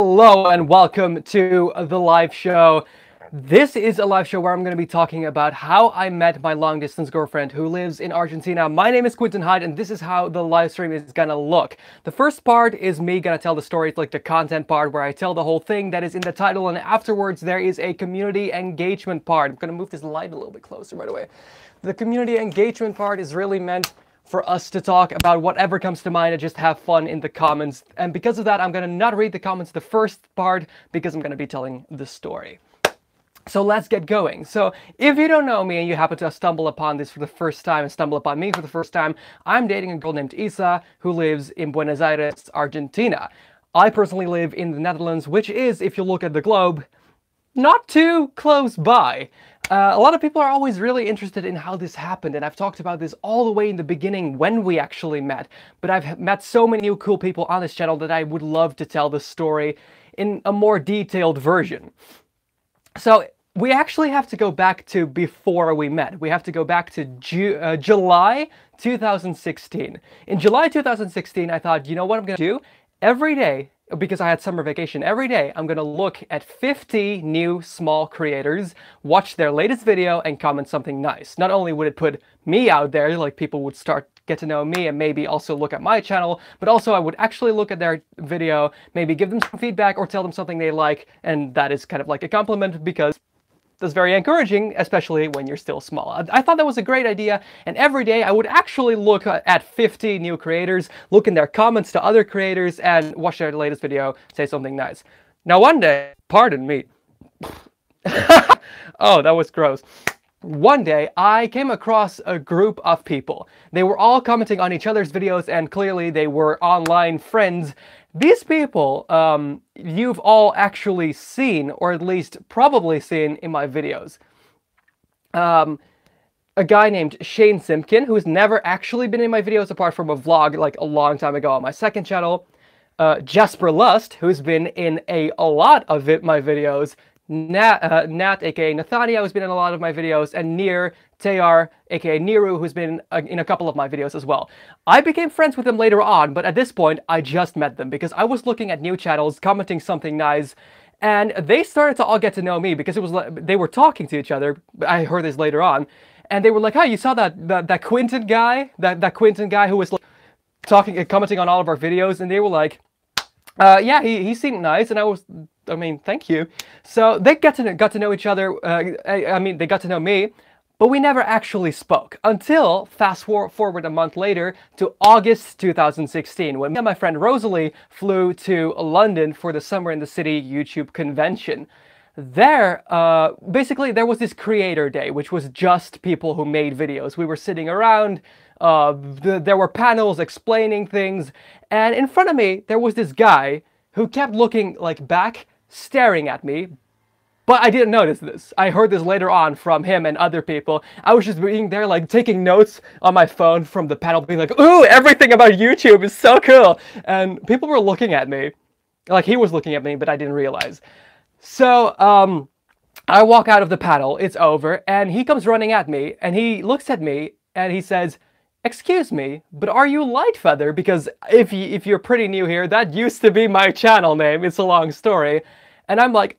Hello and welcome to the live show. This is a live show where I'm going to be talking about how I met my long-distance girlfriend who lives in Argentina. My name is Quinten Hyde, and this is how the live stream is going to look. The first part is me going to tell the story, like the content part, where I tell the whole thing that is in the title, and afterwards there is a community engagement part. I'm going to move this light a little bit closer, by the way. The community engagement part is really meant for us to talk about whatever comes to mind and just have fun in the comments. And because of that, I'm going to not read the comments the first part because I'm going to be telling the story. So let's get going. So if you don't know me and you happen to stumble upon this for the first time and stumble upon me for the first time, I'm dating a girl named Isa who lives in Buenos Aires, Argentina. I personally live in the Netherlands, which is, if you look at the globe, not too close by. A lot of people are always really interested in how this happened, and I've talked about this all the way in the beginning when we actually met, but I've met so many new cool people on this channel that I would love to tell the story in a more detailed version. So we actually have to go back to before we met. We have to go back to July 2016. In July 2016, I thought, you know what I'm going to do? Every day, because I had summer vacation, every day I'm going to look at 50 new small creators, watch their latest video, and comment something nice. Not only would it put me out there, like people would start get to know me and maybe also look at my channel, but also I would actually look at their video, maybe give them some feedback or tell them something they like, and that is kind of like a compliment because that's very encouraging, especially when you're still small. I thought that was a great idea, and every day I would actually look at 50 new creators, look in their comments to other creators, and watch their latest video, say something nice. Now one day, pardon me, oh, that was gross. One day, I came across a group of people. They were all commenting on each other's videos, and clearly they were online friends. These people, you've all actually seen, or at least probably seen in my videos. A guy named Shane Simpkin, who's never actually been in my videos apart from a vlog like a long time ago on my second channel. Jasper Lust, who's been in a lot of my videos. Nat, aka Nathania, who's been in a lot of my videos, and Nir Tayar, aka Niru, who's been in a couple of my videos as well. I became friends with them later on, but at this point, I just met them because I was looking at new channels, commenting something nice, and they started to all get to know me because it was like they were talking to each other. I heard this later on, and they were like, "Hey, you saw that Quinten guy, that Quinten guy who was like talking and commenting on all of our videos?" And they were like, "Yeah, he seemed nice," and I mean, thank you. So they got to know each other. I mean, they got to know me, but we never actually spoke until fast forward a month later to August 2016, when me and my friend Rosalie flew to London for the Summer in the City YouTube convention. There, basically, there was this creator day, which was just people who made videos. We were sitting around. There were panels explaining things, and in front of me there was this guy who kept looking like back, staring at me, but I didn't notice this. I heard this later on from him and other people. I was just being there like taking notes on my phone from the panel, being like, "Ooh, everything about YouTube is so cool," and people were looking at me, like he was looking at me, but I didn't realize. So I walk out of the panel, it's over, and he comes running at me, and he looks at me, and he says, "Excuse me, but are you Lightfeather? Because if you're pretty new here, that used to be my channel name. It's a long story." And I'm like,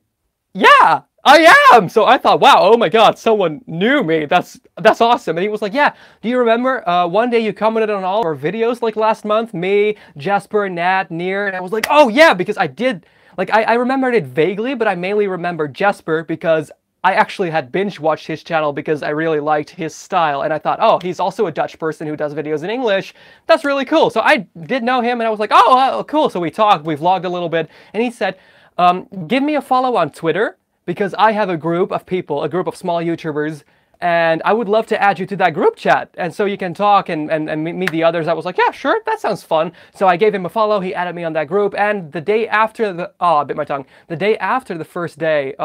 "Yeah, I am!" So I thought, wow, oh my god, someone knew me. That's awesome. And he was like, "Yeah, do you remember one day you commented on all our videos like last month? Me, Jasper, Nat, Nir." And I was like, "Oh yeah," because I did. Like, I remembered it vaguely, but I mainly remembered Jasper because I actually had binge-watched his channel because I really liked his style, and I thought, oh, he's also a Dutch person who does videos in English. That's really cool. So I did know him, and I was like, oh, cool. So we talked, we vlogged a little bit, and he said, "Give me a follow on Twitter because I have a group of people, a group of small YouTubers, and I would love to add you to that group chat, and so you can talk and meet the others." I was like, "Yeah, sure, that sounds fun." So I gave him a follow, he added me on that group, and the day after I bit my tongue. The day after the first day,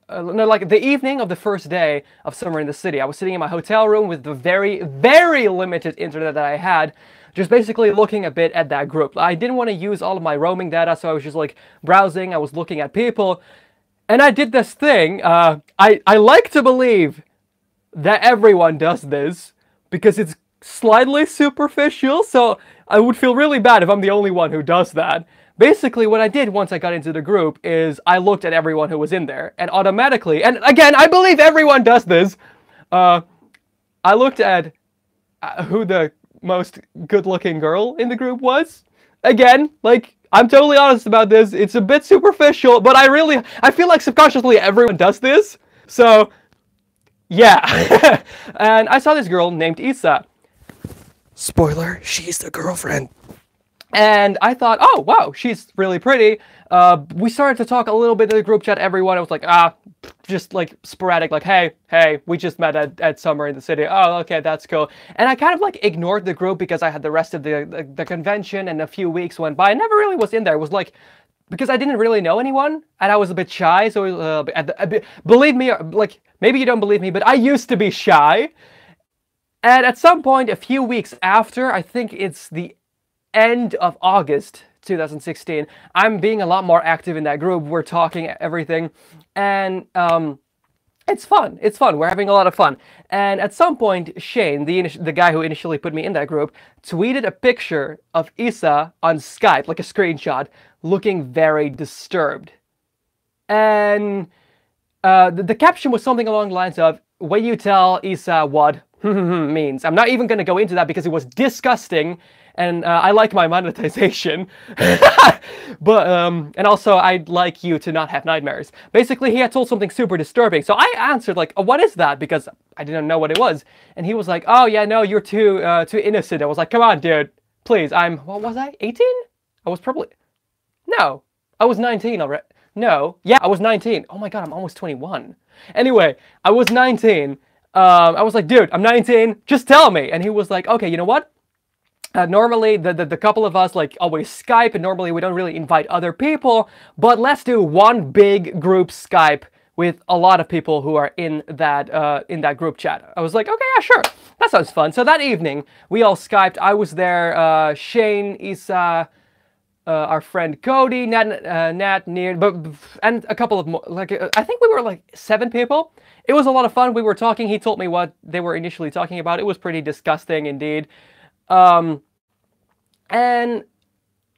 no, like the evening of the first day of Summer in the City, I was sitting in my hotel room with the very, very limited internet that I had, just basically looking a bit at that group. I didn't want to use all of my roaming data, so I was just like browsing, I was looking at people, and I did this thing. I like to believe that everyone does this, because it's slightly superficial, so I would feel really bad if I'm the only one who does that. basically what I did once I got into the group is I looked at everyone who was in there, and automatically, and again, I believe everyone does this, I looked at who the most good-looking girl in the group was. Again, like, I'm totally honest about this. It's a bit superficial, but I feel like subconsciously everyone does this. So, yeah. And I saw this girl named Isa. Spoiler, she's the girlfriend. And I thought, oh, wow, she's really pretty. We started to talk a little bit in the group chat. Everyone was like, just like sporadic, like, hey, we just met at summer in the city. Oh, okay, that's cool. And I kind of like ignored the group because I had the rest of the convention, and a few weeks went by. I never really was in there. It was like, because I didn't really know anyone, and I was a bit shy. So it was, believe me, like, maybe you don't believe me, but I used to be shy. And at some point, a few weeks after, I think it's the end of August 2016, I'm being a lot more active in that group. We're talking everything, and it's fun. It's fun. We're having a lot of fun. And at some point, Shane, the guy who initially put me in that group, tweeted a picture of Isa on Skype, like a screenshot, looking very disturbed. And the caption was something along the lines of, "When you tell Isa what means." I'm not even going to go into that because it was disgusting. And I like my monetization. But, and also I'd like you to not have nightmares. Basically, he had told something super disturbing. So I answered like, oh, what is that? Because I didn't know what it was. And he was like, oh yeah, no, you're too innocent. I was like, come on, dude, please. What was I, 18? I was probably, no, I was 19 already. No, yeah, I was 19. Oh my God, I'm almost 21. Anyway, I was 19. I was like, dude, I'm 19, just tell me. And he was like, okay, you know what? Normally, the couple of us like always Skype, and normally we don't really invite other people, but let's do one big group Skype with a lot of people who are in that group chat. I was like, okay, yeah, sure, that sounds fun. So that evening, we all Skyped. I was there, Shane, Isa, our friend Cody, Nat, Near, and a couple of more. Like I think we were like 7 people. It was a lot of fun. We were talking. He told me what they were initially talking about. It was pretty disgusting indeed. And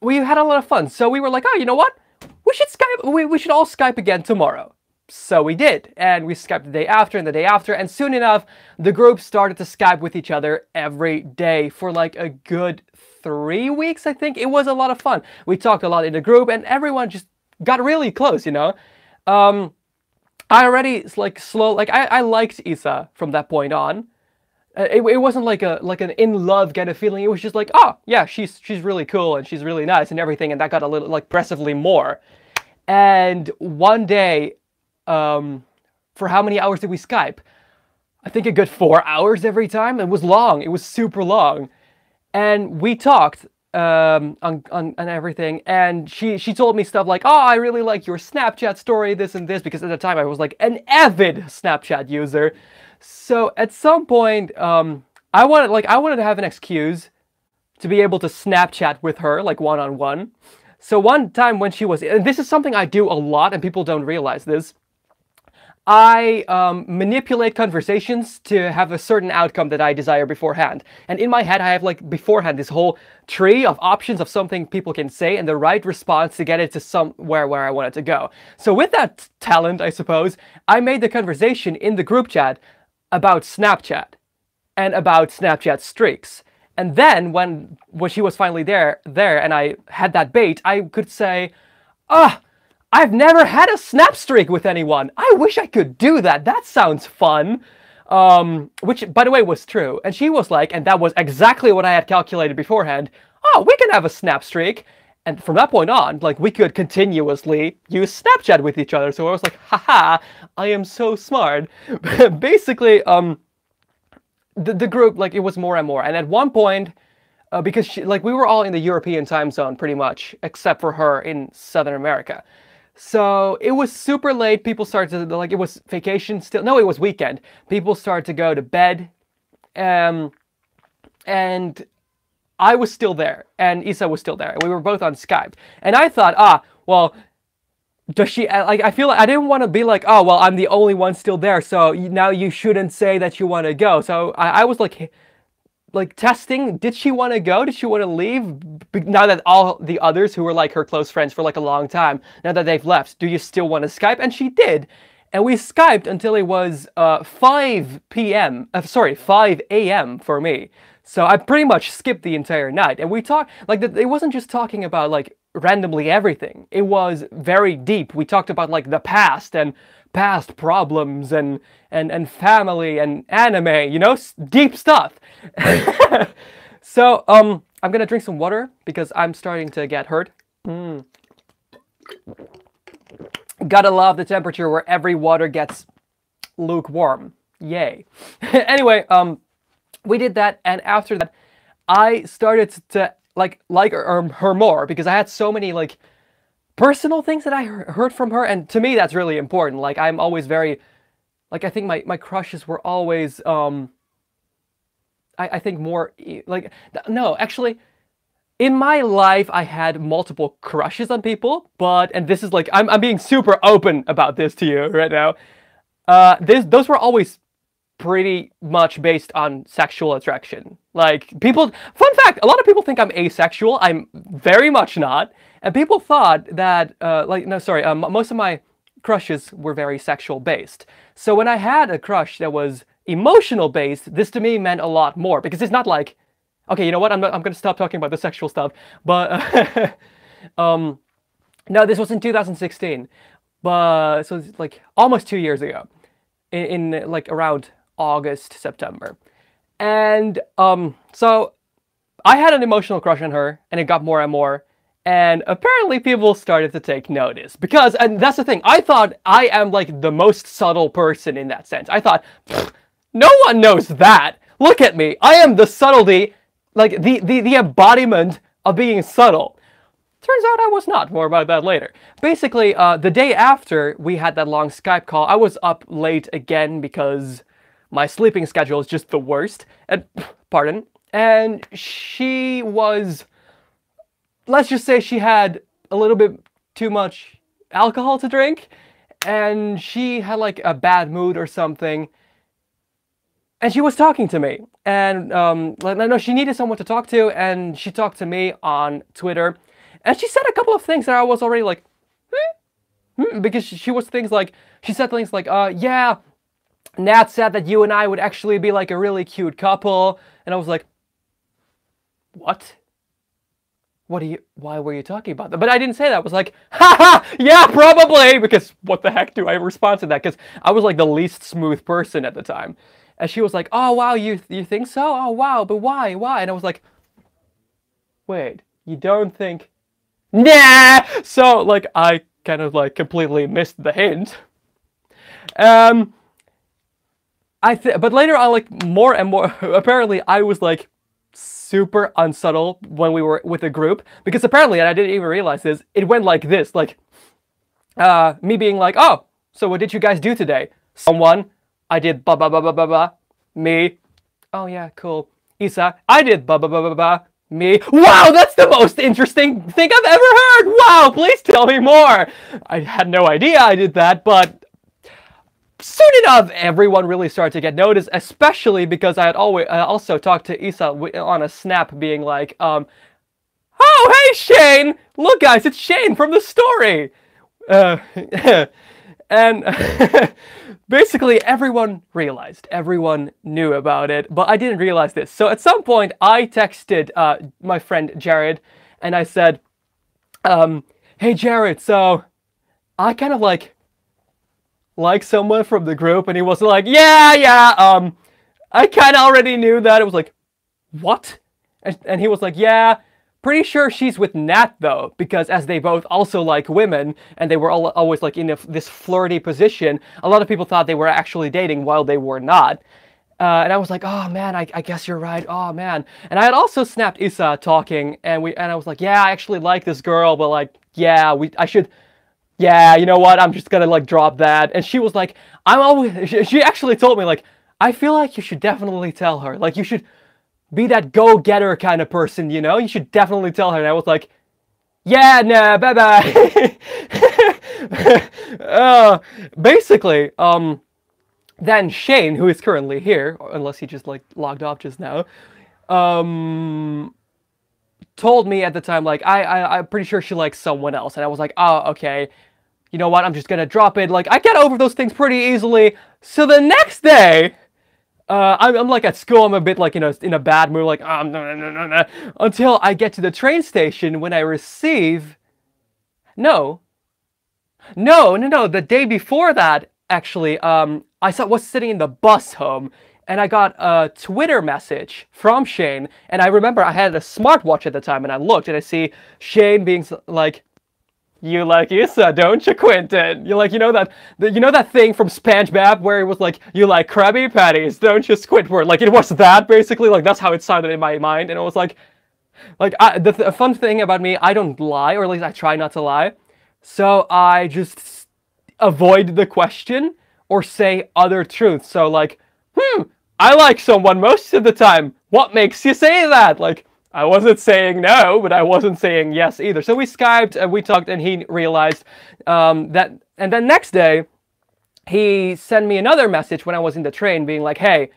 we had a lot of fun. So we were like, oh, you know what? We should Skype. We should all Skype again tomorrow. So we did. And we Skyped the day after and the day after. And soon enough, the group started to Skype with each other every day for like a good 3 weeks, I think. It was a lot of fun. We talked a lot in the group, and everyone just got really close, you know? I already, like, I liked Isa from that point on. It wasn't like an in love kind of feeling. It was just like, oh yeah, she's really cool and she's really nice and everything, and that got a little like progressively more. And one day, for how many hours did we Skype? I think a good 4 hours every time. It was long. It was super long, and we talked on everything. And she told me stuff like, oh, I really like your Snapchat story, this and this, because at the time I was like an avid Snapchat user. So at some point, I wanted to have an excuse to be able to Snapchat with her, like one-on-one. So one time when she was, and this is something I do a lot and people don't realize this, I manipulate conversations to have a certain outcome that I desire beforehand. And in my head, I have like beforehand this whole tree of options of something people can say and the right response to get it to somewhere where I want it to go. So with that talent, I suppose, I made the conversation in the group chat about Snapchat and about Snapchat streaks. And then when she was finally there and I had that bait, I could say, I've never had a snap streak with anyone. I wish I could do that. That sounds fun. Which, by the way, was true. And she was like, and that was exactly what I had calculated beforehand. Oh, we can have a snap streak. And from that point on, like, we could continuously use Snapchat with each other. So I was like, haha, I am so smart. Basically, the group, like, it was more and more. And at one point, because we were all in the European time zone pretty much, except for her in Southern America. So it was super late. People started to, like, it was vacation still. No, it was weekend. People started to go to bed. And I was still there, and Isa was still there. We were both on Skype. And I thought, well, does she, like, I feel like I didn't want to be like, oh, well, I'm the only one still there, so now you shouldn't say that you want to go. So I was like, like testing, did she want to go? Did she want to leave? Now that all the others who were like her close friends for like a long time, now that they've left, do you still want to Skype? And she did. And we Skyped until it was 5 p.m. Sorry, 5 a.m. for me. So I pretty much skipped the entire night. And we talked, like, it wasn't just talking about, like, randomly everything. It was very deep. We talked about, like, the past and past problems and family and anime, you know, deep stuff. So, I'm gonna drink some water because I'm starting to get hurt. Gotta love the temperature where every water gets lukewarm. Yay. Anyway, we did that, and after that, I started to like her more because I had so many like personal things that I heard from her, and to me that's really important. Like I'm always very, like I think my crushes were always I think more like no actually. In my life, I had multiple crushes on people, but, and this is like, I'm being super open about this to you right now. Those were always pretty much based on sexual attraction. Like, people, fun fact, a lot of people think I'm asexual. I'm very much not. And people thought that, most of my crushes were very sexual based. So when I had a crush that was emotional based, this to me meant a lot more, because it's not like, okay, you know what? I'm gonna stop talking about the sexual stuff. But no, this was in 2016. But so it's like almost 2 years ago, in like around August, September, and so I had an emotional crush on her, and it got more and more. And apparently people started to take notice because, and that's the thing, I thought I am like the most subtle person in that sense. I thought, no one knows that. Look at me. I am the subtlety. Like, the embodiment of being subtle. Turns out I was not. More about that later. Basically, the day after we had that long Skype call, I was up late again because my sleeping schedule is just the worst. And, pardon. And she was, let's just say she had a little bit too much alcohol to drink. And she had like a bad mood or something. And she was talking to me, and no, she needed someone to talk to, and she talked to me on Twitter, and she said a couple of things that I was already like, because she said things like, yeah, Nat said that you and I would actually be like a really cute couple, and I was like, what? Why were you talking about that? But I didn't say that. I was like, haha, yeah, probably, because what the heck do I respond to that? Because I was like the least smooth person at the time. And she was like, oh, wow, you think so? Oh, wow, but why? And I was like, wait, you don't think? Nah! So, like, I kind of, like, completely missed the hint. But later on, like, more and more, apparently I was, like, super unsubtle when we were with a group. Because apparently, and I didn't even realize this, it went like this, like, me being like, oh, so what did you guys do today? Someone... I did blah blah blah blah blah blah. Me. Oh yeah, cool. Isa. I did blah blah blah blah blah. Me. Wow, that's the most interesting thing I've ever heard. Wow, please tell me more. I had no idea I did that, but soon enough, everyone really started to get noticed, especially because I had also talked to Isa on a snap, being like, oh hey Shane, look guys, it's Shane from the story. And basically everyone realized, everyone knew about it, but I didn't realize this. So at some point I texted my friend Jared, and I said, hey Jared, so I kind of like someone from the group, and he was like, yeah, I kind of already knew that. It was like, what? And he was like, yeah, pretty sure she's with Nat though, because as they both also like women, and they were always like in this flirty position, a lot of people thought they were actually dating while they were not. And I was like, oh man, I guess you're right, oh man. And I had also snapped Isa talking, and I was like, yeah, I actually like this girl, but like, yeah, yeah, you know what, I'm just gonna like drop that. And she was like, she actually told me like, I feel like you should definitely tell her, like you should be that go-getter kind of person, you know? You should definitely tell her. And I was like, yeah, nah, bye-bye. Basically, then Shane, who is currently here, unless he just like logged off just now, told me at the time, like, I'm pretty sure she likes someone else. And I was like, oh, okay. You know what? I'm just gonna drop it. Like, I get over those things pretty easily. So the next day, I'm like at school, I'm a bit like, in a bad mood, like, no, until I get to the train station when I receive, no, the day before that, actually, was sitting in the bus home, and I got a Twitter message from Shane, and I remember I had a smartwatch at the time, and I looked, and I see Shane being like, you like Issa, don't you, Quinten? You like, you know that thing from SpongeBob where it was like, you like Krabby Patties, don't you, Squidward? Like, it was that, basically. Like, that's how it sounded in my mind. And it was like the fun thing about me, I don't lie, or at least I try not to lie. So I just avoid the question or say other truths. So like, I like someone most of the time. What makes you say that? Like, I wasn't saying no, but I wasn't saying yes either. So we Skyped and we talked, and he realized that. And then next day, he sent me another message when I was in the train being like, hey,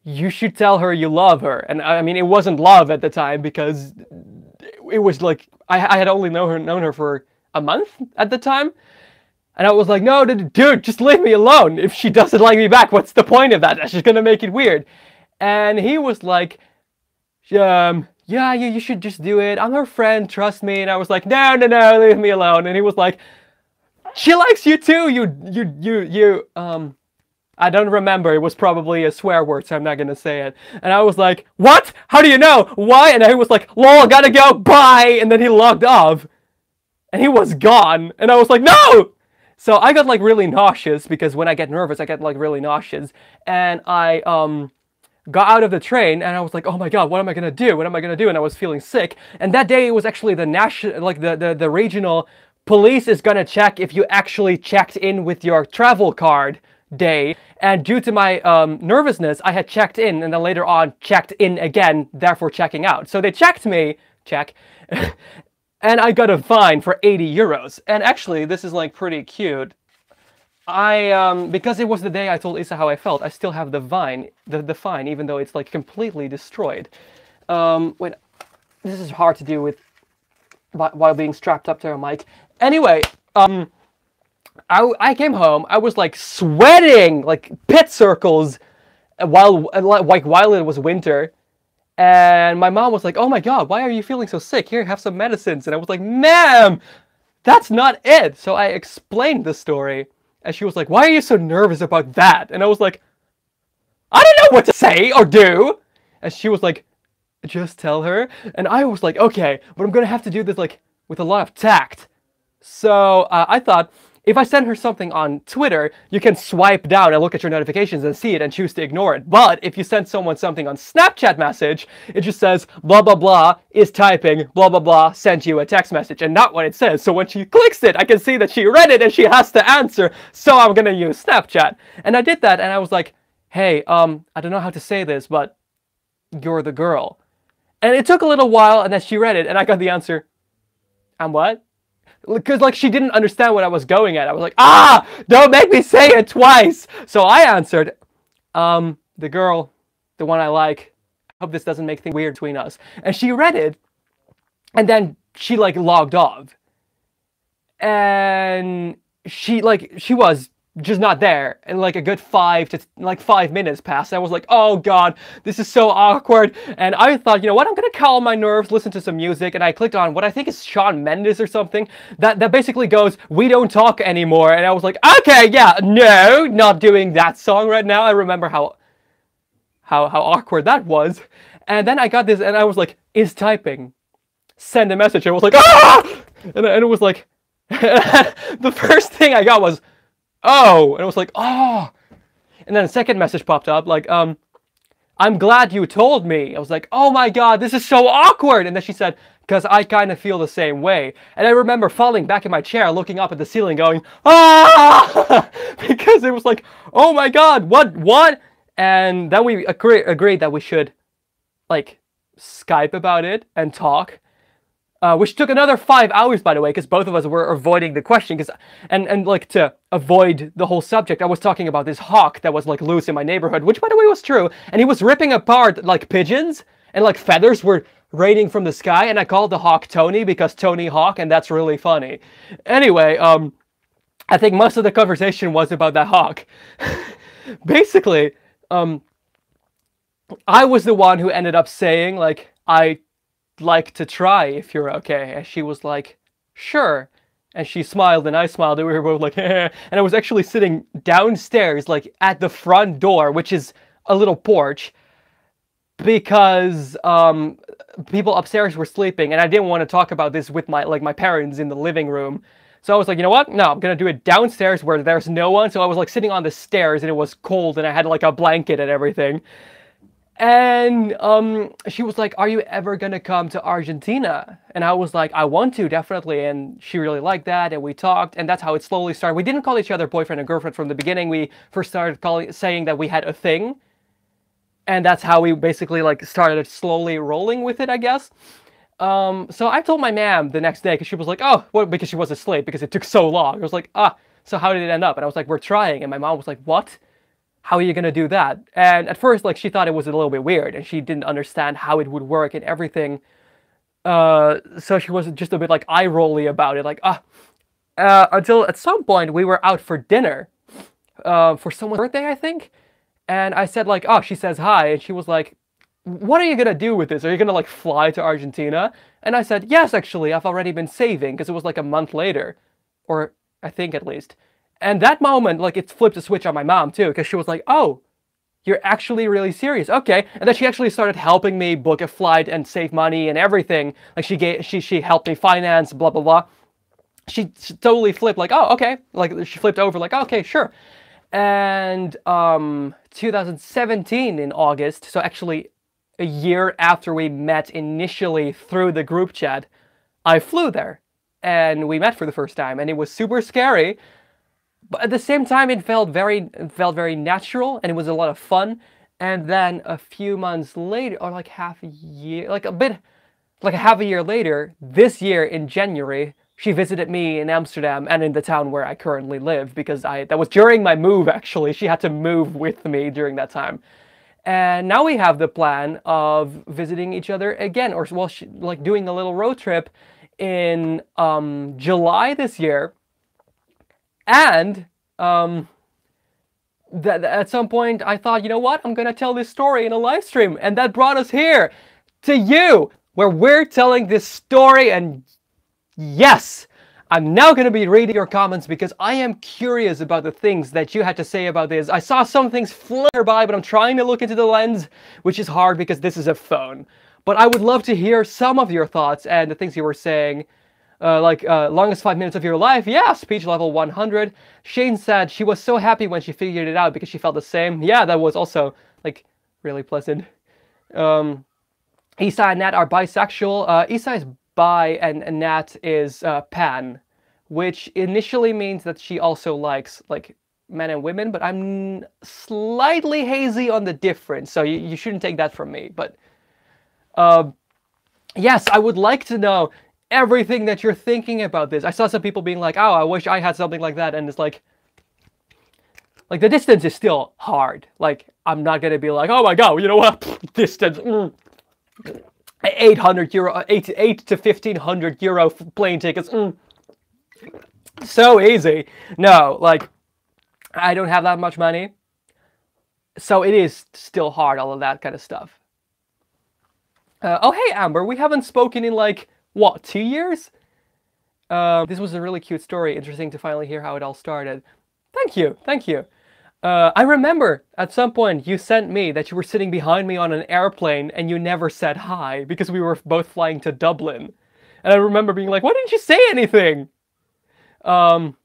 you should tell her you love her. And I mean, it wasn't love at the time because it was like, I had only known her for a month at the time. And I was like, no, dude, just leave me alone. If she doesn't like me back, what's the point of that? That's just gonna make it weird. And he was like, yeah, you should just do it. I'm her friend, trust me. And I was like, no, leave me alone. And he was like, she likes you too. I don't remember. It was probably a swear word, so I'm not gonna say it. And I was like, what? How do you know? Why? And he was like, lol, gotta go, bye. And then he logged off. And he was gone. And I was like, no! So I got like really nauseous, because when I get nervous, I get like really nauseous. And I got out of the train, and I was like, oh my god, what am I gonna do? What am I gonna do? And I was feeling sick. And that day it was actually the national, like the regional police is gonna check if you actually checked in with your travel card day. And due to my nervousness, I had checked in, and then later on checked in again, therefore checking out. So they checked me, and I got a fine for 80 euros. And actually, this is like pretty cute. Because it was the day I told Issa how I felt, I still have the fine, even though it's like completely destroyed. Wait, this is hard to do with while being strapped up to a mic. Anyway, I came home, I was like sweating, like pit circles, while it was winter. And my mom was like, oh my god, why are you feeling so sick? Here, have some medicines. And I was like, ma'am, that's not it. So I explained the story. And she was like, why are you so nervous about that? And I was like, I don't know what to say or do. And she was like, just tell her. And I was like, okay, but I'm going to have to do this like with a lot of tact. So I thought, if I send her something on Twitter, you can swipe down and look at your notifications and see it and choose to ignore it. But if you send someone something on Snapchat message, it just says, blah, blah, blah, is typing, blah, blah, blah, sent you a text message, and not what it says. So when she clicks it, I can see that she read it and she has to answer. So I'm going to use Snapchat. And I did that, and I was like, hey, I don't know how to say this, but you're the girl. And it took a little while, and then she read it, and I got the answer, I'm what? Because, like, she didn't understand what I was going at. I was like, don't make me say it twice. So I answered, the girl, the one I like. I hope this doesn't make things weird between us. And she read it, and then she, like, logged off. And she was just not there. And, like, a good 5 minutes passed. I was like, oh, God, this is so awkward. And I thought, you know what, I'm going to calm my nerves, listen to some music. And I clicked on what I think is Shawn Mendes or something. That basically goes, we don't talk anymore. And I was like, okay, yeah, no, not doing that song right now. I remember how awkward that was. And then I got this, and I was like, is typing. Send a message. I was like, And it was like, the first thing I got was, oh, and it was like, oh. And then a second message popped up, like, I'm glad you told me. I was like, oh my god, this is so awkward. And then she said, because I kind of feel the same way. And I remember falling back in my chair, looking up at the ceiling, going, because it was like, oh my god, what? And then we agreed that we should, like, Skype about it and talk. Which took another 5 hours, by the way, because both of us were avoiding the question. And like, to avoid the whole subject, I was talking about this hawk that was, like, loose in my neighborhood, which, by the way, was true. And he was ripping apart, like, pigeons. And like feathers were raining from the sky, and I called the hawk Tony because Tony Hawk, and that's really funny. Anyway, I think most of the conversation was about that hawk. Basically, I was the one who ended up saying, like, I'd like to try if you're okay. And she was like, sure. And she smiled and I smiled and we were both like, and I was actually sitting downstairs, like at the front door, which is a little porch, because people upstairs were sleeping and I didn't want to talk about this with my parents in the living room. So I was like, you know what? No, I'm gonna do it downstairs where there's no one. So I was like sitting on the stairs and it was cold and I had like a blanket and everything. And she was like, are you ever gonna come to Argentina? And I was like, I want to, definitely. And she really liked that, and we talked, and that's how it slowly started. We didn't call each other boyfriend and girlfriend from the beginning. We first started saying that we had a thing. And that's how we basically like started slowly rolling with it, I guess. So I told my mom the next day, because she was like, oh, well, because she was asleep, because it took so long. I was like, so how did it end up? And I was like, we're trying. And my mom was like, what? How are you gonna do that? And at first, like, she thought it was a little bit weird, and she didn't understand how it would work and everything. So she was just a bit like eye-rolly about it, like, until at some point we were out for dinner, for someone's birthday, I think. And I said like, oh, she says hi, and she was like, what are you gonna do with this? Are you gonna like fly to Argentina? And I said, yes, actually, I've already been saving, because it was like a month later, or I think at least. And that moment, like, it flipped a switch on my mom, too, because she was like, oh, you're actually really serious. Okay. And then she actually started helping me book a flight and save money and everything. Like, she helped me finance, blah, blah, blah. She totally flipped, like, oh, okay. Like, she flipped over, like, okay, sure. And 2017 in August, so actually a year after we met initially through the group chat, I flew there. And we met for the first time. And it was super scary. But at the same time, it felt very natural, and it was a lot of fun. And then a few months later, or like half a year, like a half a year later, this year in January, she visited me in Amsterdam and in the town where I currently live, because that was during my move, actually. She had to move with me during that time. And now we have the plan of visiting each other again, or well, like doing a little road trip in July this year. And at some point, I thought, you know what? I'm going to tell this story in a live stream. And that brought us here to you, where we're telling this story. And yes, I'm now going to be reading your comments, because I am curious about the things that you had to say about this. I saw some things flitter by, but I'm trying to look into the lens, which is hard because this is a phone. But I would love to hear some of your thoughts and the things you were saying. Longest 5 minutes of your life? Yeah, speech level 100. Shane said she was so happy when she figured it out because she felt the same. Yeah, that was also, like, really pleasant. Isa and Nat are bisexual. Isa is bi and Nat is pan, which initially means that she also likes, like, men and women, but I'm slightly hazy on the difference, so you shouldn't take that from me. But, yes, I would like to know everything that you're thinking about this. I saw some people being like, oh, I wish I had something like that. And it's like the distance is still hard. Like, I'm not going to be like, oh my God, you know what? Distance. 800 euro, 8 to 1500 euro plane tickets. So easy. No, like, I don't have that much money. So it is still hard, all of that kind of stuff. Oh, hey, Amber, we haven't spoken in like, what, 2 years? This was a really cute story. Interesting to finally hear how it all started. Thank you, thank you. I remember at some point you sent me that you were sitting behind me on an airplane and you never said hi because we were both flying to Dublin. And I remember being like, why didn't you say anything? But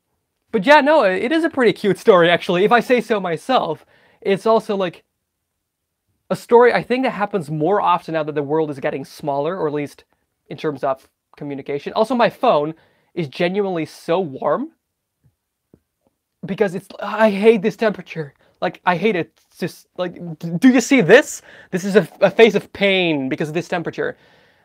yeah, no, it is a pretty cute story, actually. If I say so myself, it's also like a story I think that happens more often now that the world is getting smaller, or at least in terms of communication. Also, my phone is genuinely so warm because I hate this temperature. Like, I hate it. It's just like, do you see this? This is a face of pain because of this temperature.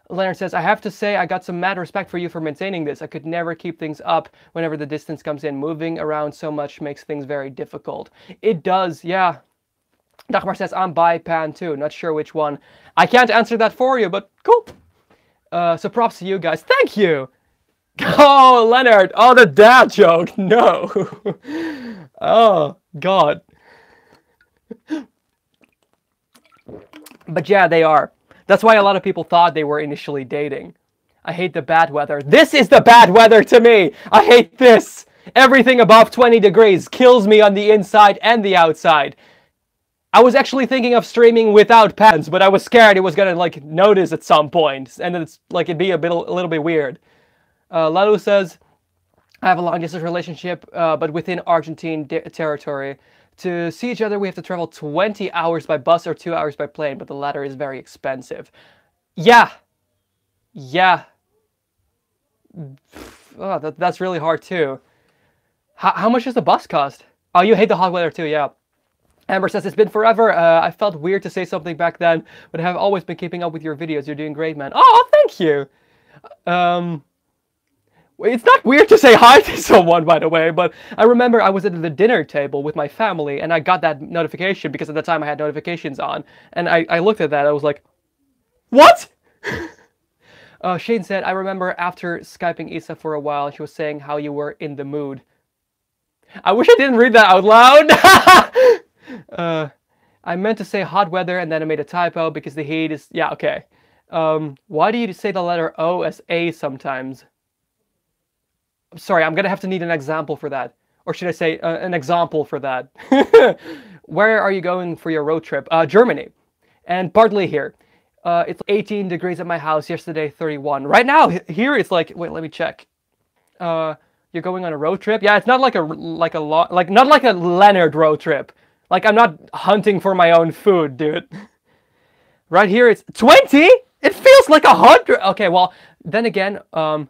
Leonard says, I have to say I got some mad respect for you for maintaining this. I could never keep things up whenever the distance comes in. Moving around so much makes things very difficult. It does, yeah. Dagmar says, I'm bi pan too. Not sure which one. I can't answer that for you, but cool. So props to you guys. Thank you. Oh, Leonard. Oh, the dad joke. No. Oh, God. But yeah, they are. That's why a lot of people thought they were initially dating. I hate the bad weather. This is the bad weather to me. I hate this. Everything above 20 degrees kills me on the inside and the outside. I was actually thinking of streaming without pants, but I was scared it was gonna like notice at some point, and it's like it'd be a little bit weird. Lalu says, I have a long distance relationship, but within Argentine territory. To see each other, we have to travel 20 hours by bus or 2 hours by plane, but the latter is very expensive. Yeah. Yeah. Oh, that's really hard too. How much does the bus cost? Oh, you hate the hot weather too, yeah. Amber says, it's been forever. I felt weird to say something back then, but I have always been keeping up with your videos. You're doing great, man. Oh, thank you. It's not weird to say hi to someone, by the way, but I remember I was at the dinner table with my family, and I got that notification because at the time I had notifications on, and I looked at that, I was like, what? Shane said, I remember after Skyping Isa for a while, she was saying how you were in the mood. I wish I didn't read that out loud. I meant to say hot weather, and then I made a typo because the heat is... Yeah, okay. Why do you say the letter O as A sometimes? Sorry, I'm gonna have to need an example for that. Or should I say an example for that? Where are you going for your road trip? Germany. And partly here. It's 18 degrees at my house, yesterday 31. Right now, here it's like... Wait, let me check. You're going on a road trip? Yeah, it's not like not like a Leonard road trip. Like, I'm not hunting for my own food, dude. Right here, it's 20? It feels like 100. Okay, well, then again, oh,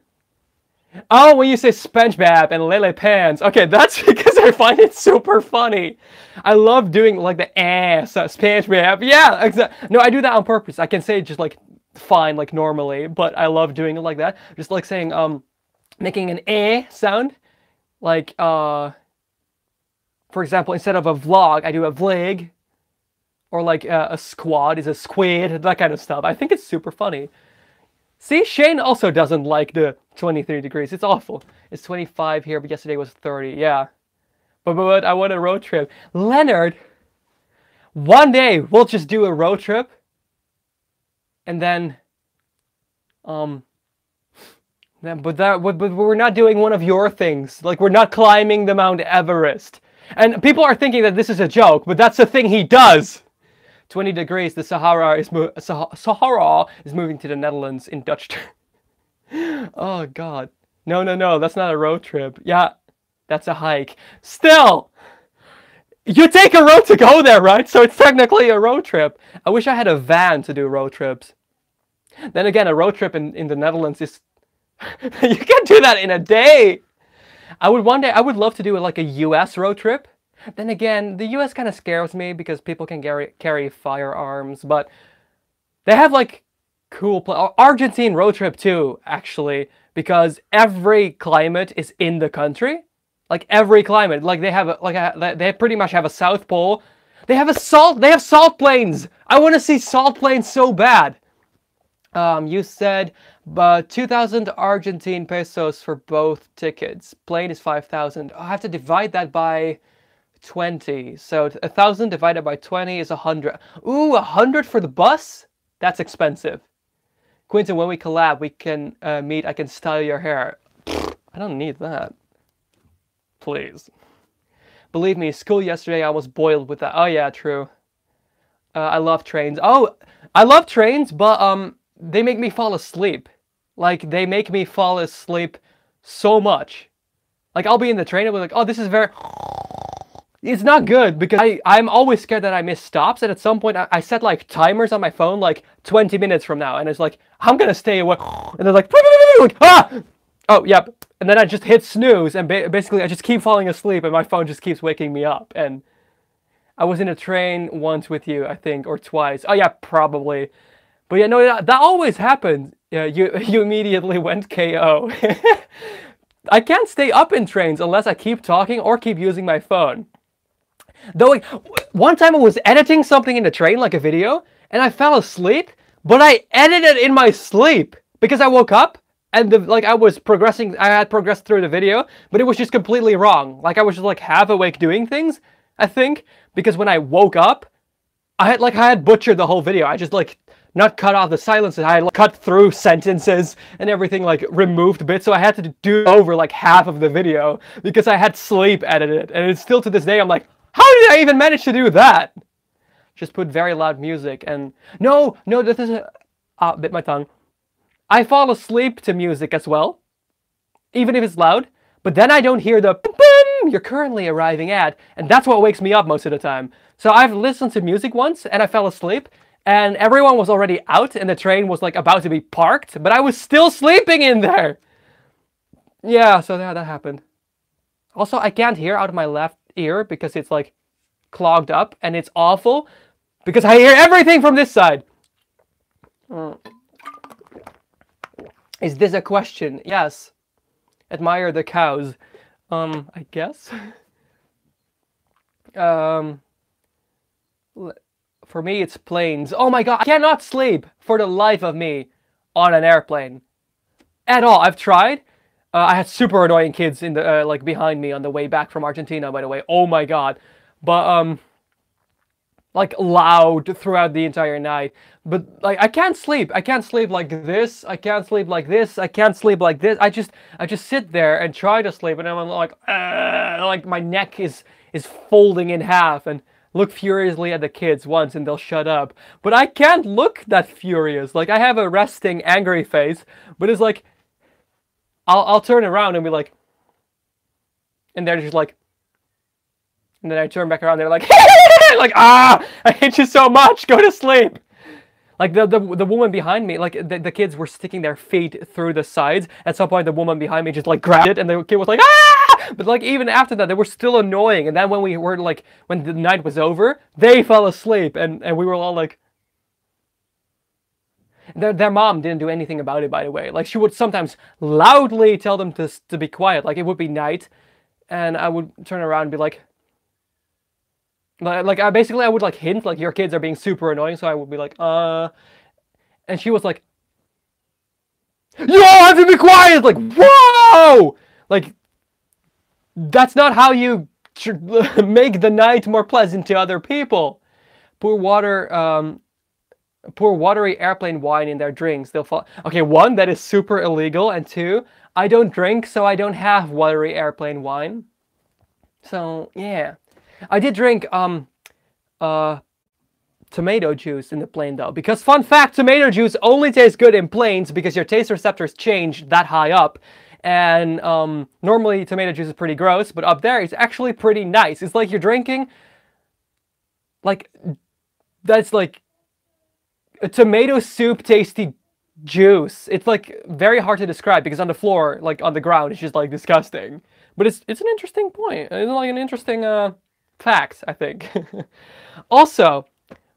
when you say SpongeBob and Lele Pants, okay, that's because I find it super funny. I love doing, like, the SpongeBob. Yeah, exactly. No, I do that on purpose. I can say it just, like, fine, like, normally, but I love doing it like that. Just, like, saying, making an sound. Like, for example, instead of a vlog, I do a vlig. Or like a squad is a squid, that kind of stuff. I think it's super funny. See, Shane also doesn't like the 23 degrees. It's awful. It's 25 here, but yesterday was 30. Yeah. But I want a road trip. Leonard, one day we'll just do a road trip. And then, but we're not doing one of your things. Like, we're not climbing the Mount Everest. And people are thinking that this is a joke, but that's the thing he does. 20 degrees, the Sahara is moving to the Netherlands in Dutch term. Oh, God. No, that's not a road trip. Yeah, that's a hike. Still, you take a road to go there, right? So it's technically a road trip. I wish I had a van to do road trips. Then again, a road trip in the Netherlands is... you can't do that in a day. One day I would love to do like a US road trip. Then again, the US kind of scares me because people can carry firearms, but they have like cool Argentine road trip too, actually, because every climate is in the country. Like every climate, like they have they pretty much have a South Pole. They have salt plains. I want to see salt plains so bad. You said 2,000 Argentine pesos for both tickets. Plane is 5,000. I have to divide that by 20. So 1,000 divided by 20 is 100. Ooh, 100 for the bus? That's expensive. Quinten, when we collab, we can meet. I can style your hair. I don't need that. Please. Believe me, school yesterday I was boiled with that. Oh yeah, true. I love trains. Oh, I love trains, but they make me fall asleep. Like, they make me fall asleep so much. Like, I'll be in the train and be like, oh, this is very... It's not good because I'm always scared that I miss stops. And at some point, I set, like, timers on my phone, like, 20 minutes from now. And it's like, I'm gonna stay awake. And they're like, ah! Oh, yep. And then I just hit snooze. And basically, I just keep falling asleep. And my phone just keeps waking me up. And I was in a train once with you, I think, or twice. Oh, yeah, probably. But yeah, no, that always happens. Yeah, you immediately went KO. I can't stay up in trains unless I keep talking or keep using my phone. Though, like, one time I was editing something in the train, like a video, and I fell asleep, but I edited in my sleep because I woke up and like I had progressed through the video, but it was just completely wrong. Like I was just like half awake doing things, I think, because when I woke up, I had butchered the whole video. I just like not cut off the silences. I had like, cut through sentences and everything, like removed bits. So I had to do over like half of the video because I had sleep edited. And it's still to this day, I'm like, how did I even manage to do that? Just put very loud music and no, this is bit my tongue. I fall asleep to music as well, even if it's loud. But then I don't hear the boom you're currently arriving at, and that's what wakes me up most of the time. So I've listened to music once and I fell asleep, and everyone was already out and the train was like about to be parked, but I was still sleeping in there. Yeah, so that happened. Also, I can't hear out of my left ear because it's like clogged up, and it's awful because I hear everything from this side. Is this a question? Yes. Admire the cows. I guess. For me, it's planes. Oh my god, I cannot sleep for the life of me on an airplane. At all. I've tried. I had super annoying kids in the like behind me on the way back from Argentina, by the way. Oh my god. But like loud throughout the entire night. But like I can't sleep. I can't sleep like this. I can't sleep like this. I can't sleep like this. I just sit there and try to sleep, and I'm like my neck is folding in half, and look furiously at the kids once and they'll shut up. But I can't look that furious. Like I have a resting angry face, but it's like I'll turn around and be like, and they're just like, and then I turn back around, they're like, like, ah, I hate you so much, go to sleep. Like the woman behind me, like the kids were sticking their feet through the sides. At some point, the woman behind me just like grabbed it, and the kid was like, ah! But like even after that, they were still annoying. And then when we were like, when the night was over, they fell asleep, and we were all like, their mom didn't do anything about it, by the way. Like she would sometimes loudly tell them to be quiet. Like it would be night, and I would turn around and be like I would like hint like your kids are being super annoying, so I would be like, and she was like, you all have to be quiet! Like, whoa! Like, that's not how you make the night more pleasant to other people. Pour watery airplane wine in their drinks. They'll fall. Okay, one, that is super illegal, and two, I don't drink, so I don't have watery airplane wine. So, yeah. I did drink tomato juice in the plane though, because fun fact, tomato juice only tastes good in planes because your taste receptors change that high up, and normally tomato juice is pretty gross, but up there it's actually pretty nice. It's like you're drinking like that's like a tomato soup tasty juice. It's like very hard to describe because on the floor, like on the ground, it's just like disgusting. But it's an interesting point. It's like an interesting fact, I think. Also,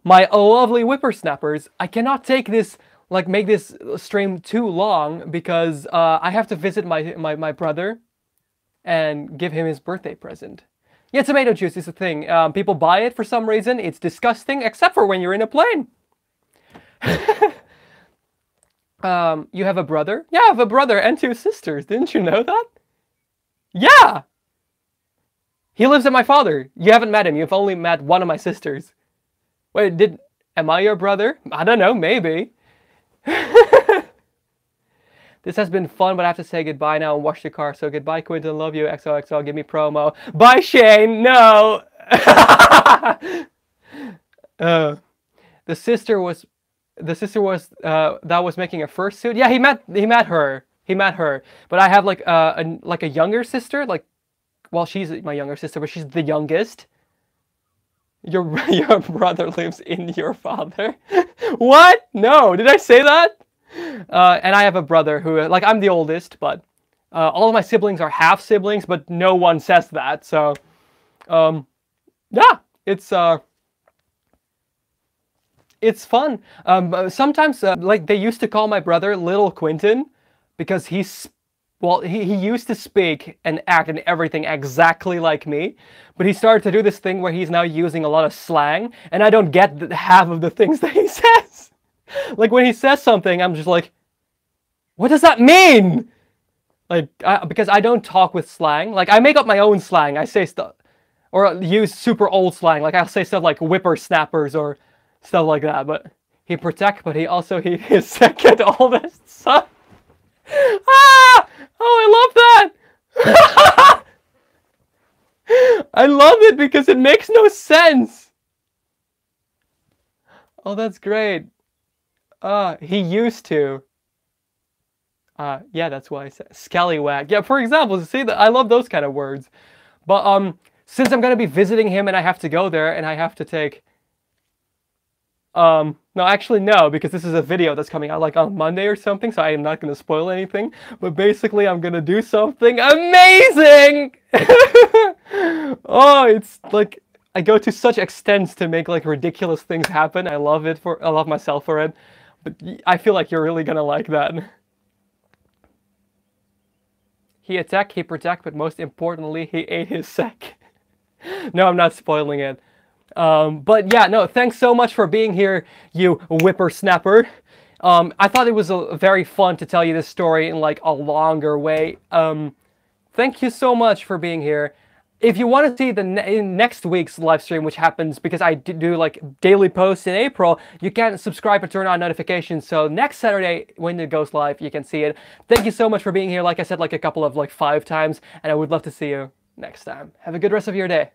my lovely whippersnappers, I cannot take this, like make this stream too long because I have to visit my brother and give him his birthday present. Yeah, tomato juice is a thing. People buy it for some reason. It's disgusting, except for when you're in a plane. You have a brother? Yeah, I have a brother and two sisters. Didn't you know that? Yeah! He lives with my father. You haven't met him. You've only met one of my sisters. Wait, am I your brother? I don't know, maybe. This has been fun, but I have to say goodbye now and wash the car. So goodbye, Quinten. Love you. XOXO. Give me promo. Bye, Shane. No. The sister was that was making a fursuit. Yeah, he met her. But I have like a younger sister. Like, well, she's my younger sister, but she's the youngest. Your brother lives in your father. What? No, did I say that? And I have a brother who, like, I'm the oldest, but all of my siblings are half siblings, but no one says that. So, yeah, it's fun. Sometimes, like, they used to call my brother Little Quinten because he's well, he used to speak and act and everything exactly like me, but he started to do this thing where he's now using a lot of slang, and I don't get half of the things that he says. Like, when he says something, I'm just like, what does that mean? Like, because I don't talk with slang. Like, I make up my own slang. I say stuff, or use super old slang. Like, I'll say stuff like whippersnappers or stuff like that. But he protect, but he also, his second oldest son. Ah! Oh, I love that! I love it because it makes no sense. Oh, that's great. He used to. Yeah, that's why I said scallywag. Yeah, for example, see that I love those kind of words. But since I'm gonna be visiting him and I have to go there and I have to take no, actually no, because this is a video that's coming out like on Monday or something, so I am not gonna spoil anything. But basically I'm gonna do something amazing! Oh, it's like I go to such extents to make like ridiculous things happen. I love it I love myself for it. But I feel like you're really gonna like that. He attacked, he protect, but most importantly, he ate his sack. No, I'm not spoiling it. But yeah, no, thanks so much for being here, you whippersnapper. I thought it was very fun to tell you this story in like a longer way. Thank you so much for being here. If you want to see the next week's live stream, which happens because I do like daily posts in April, you can subscribe and turn on notifications. So next Saturday when it goes live, you can see it. Thank you so much for being here. Like I said, like a couple of 5 times, and I would love to see you next time. Have a good rest of your day.